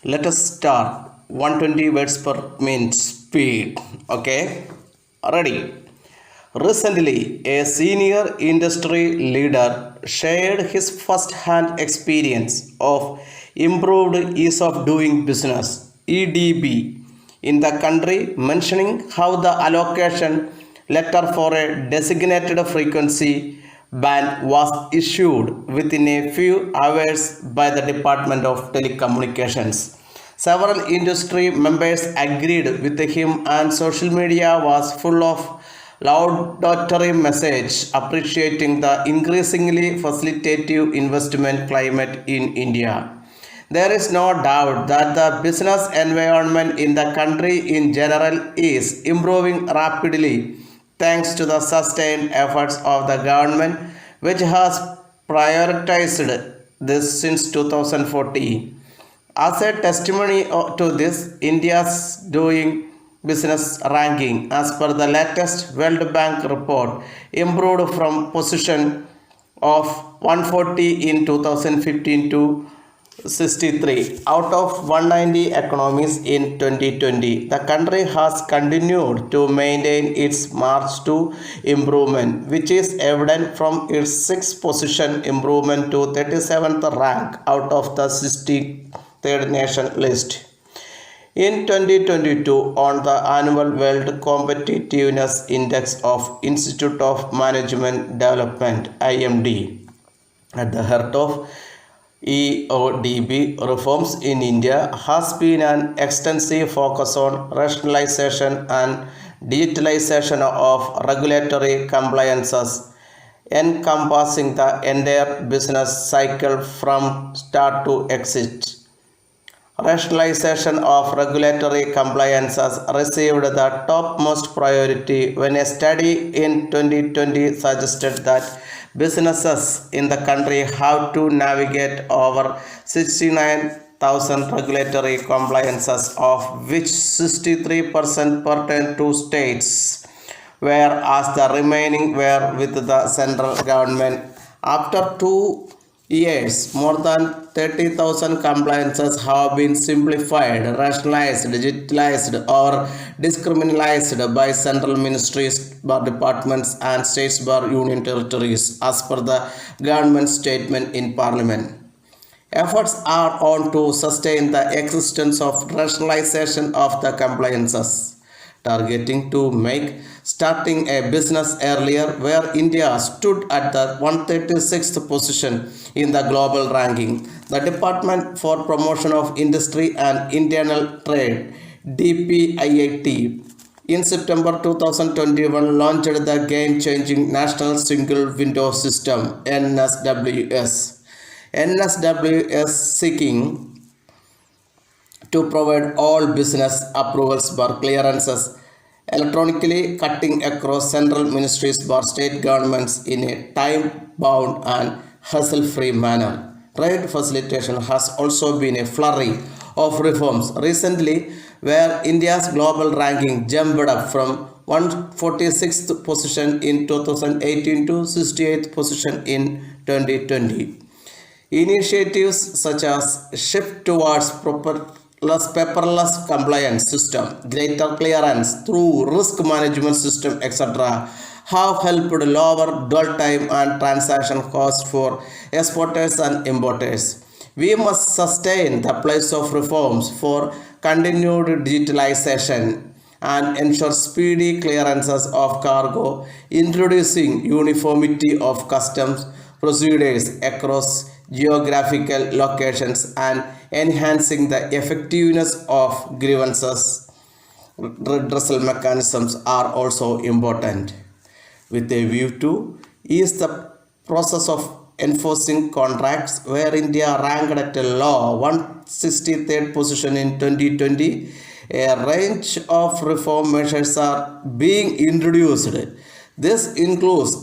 Let us start 120 words per minute speed. Okay, ready. Recently, a senior industry leader shared his first hand experience of improved ease of doing business (EDB) in the country, mentioning how the allocation letter for a designated frequency band was issued within a few hours by the Department of Telecommunications. Several industry members agreed with him, and social media was full of laudatory message appreciating the increasingly facilitative investment climate in India. There is no doubt that the business environment in the country in general is improving rapidly thanks to the sustained efforts of the government, which has prioritized this since 2014. As a testimony to this, India's doing business ranking, as per the latest World Bank report, improved from position of 140 in 2015 to 63 out of 190 economies in 2020. The country has continued to maintain its march to improvement, which is evident from its sixth position improvement to 37th rank out of the 63rd nation list. In 2022, on the annual World Competitiveness Index of Institute of Management Development (IMD), at the heart of EODB reforms in India has been an extensive focus on rationalization and digitalization of regulatory compliances, encompassing the entire business cycle from start to exit. Rationalization of regulatory compliances received the topmost priority when a study in 2020 suggested that businesses in the country have to navigate over 69,000 regulatory compliances, of which 63% pertain to states, whereas the remaining were with the central government. After 2 years, more than 30,000 compliances have been simplified, rationalized, digitalized, or discriminalized by central ministries, bar departments, and states bar union territories, as per the government statement in Parliament. Efforts are on to sustain the existence of rationalization of the compliances, targeting to make starting a business earlier, where India stood at the 136th position in the global ranking. The Department for Promotion of Industry and Internal Trade (DPIIT) in September 2021 launched the game-changing National Single Window System (NSWS). NSWS seeking to provide all business approvals for clearances electronically, cutting across central ministries for state governments in a time-bound and hassle-free manner. Trade facilitation has also been a flurry of reforms recently, where India's global ranking jumped up from 146th position in 2018 to 68th position in 2020. Initiatives such as shift towards paperless compliance system, greater clearance through risk management system, etc., have helped lower dwell time and transaction costs for exporters and importers. We must sustain the place of reforms for continued digitalization and ensure speedy clearances of cargo, introducing uniformity of customs procedures across geographical locations, and enhancing the effectiveness of grievances redressal mechanisms are also important, with a view to ease the process of enforcing contracts, where India ranked at a low 163rd position in 2020. A range of reform measures are being introduced. This includes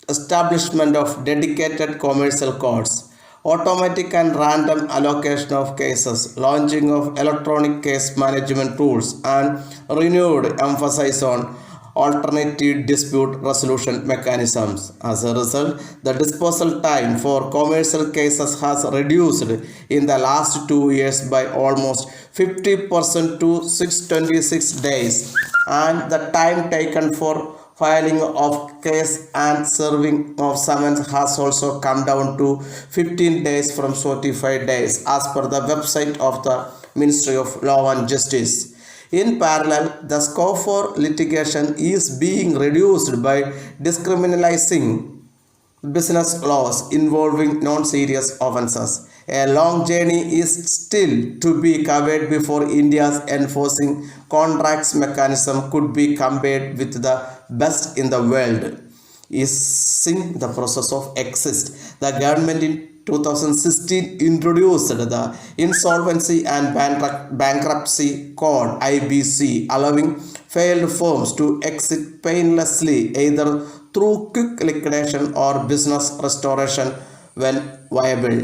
establishment of dedicated commercial courts, automatic and random allocation of cases, launching of electronic case management tools, and renewed emphasis on alternative dispute resolution mechanisms. As a result, the disposal time for commercial cases has reduced in the last 2 years by almost 50% to 626 days, and the time taken for filing of case and serving of summons has also come down to 15 days from 45 days as per the website of the Ministry of Law and Justice. In parallel, the scope for litigation is being reduced by discriminalizing business laws involving non-serious offences. A long journey is still to be covered before India's enforcing contracts mechanism could be compared with the best in the world. Is in the process of exist. The government in 2016 introduced the Insolvency and Bankruptcy Code (IBC), allowing failed firms to exit painlessly either through quick liquidation or business restoration when viable.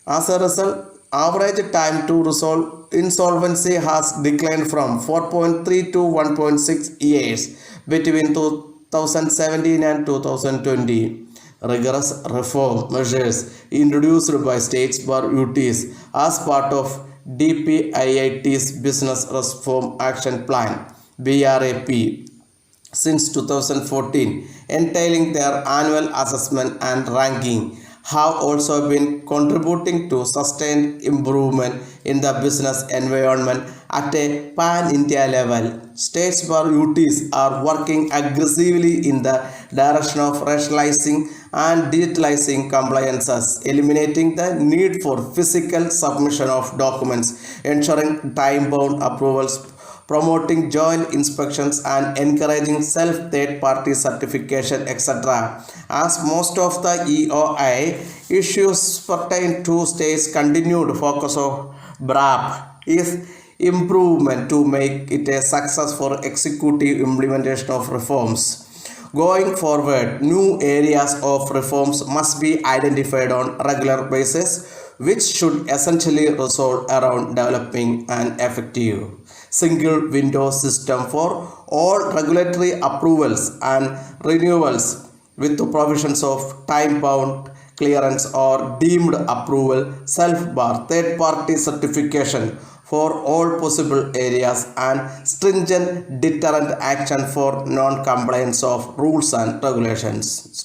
As a result, average time to resolve insolvency has declined from 4.3 to 1.6 years between 2017 and 2020. Rigorous reform measures introduced by states bar UTs as part of DPIIT's Business Reform Action Plan (BRAP) since 2014, entailing their annual assessment and ranking, have also been contributing to sustained improvement in the business environment at a pan-India level. States bar UTs are working aggressively in the direction of rationalizing and digitalizing compliances, eliminating the need for physical submission of documents, ensuring time-bound approvals, promoting joint inspections and encouraging self third-party certification, etc. As most of the EOI issues pertain to states' continued focus of BRAP is improvement to make it a success for executive implementation of reforms. Going forward, new areas of reforms must be identified on a regular basis, which should essentially resolve around developing an effective single window system for all regulatory approvals and renewals with the provisions of time-bound clearance or deemed approval, self-bar, third-party certification for all possible areas, and stringent deterrent action for non-compliance of rules and regulations.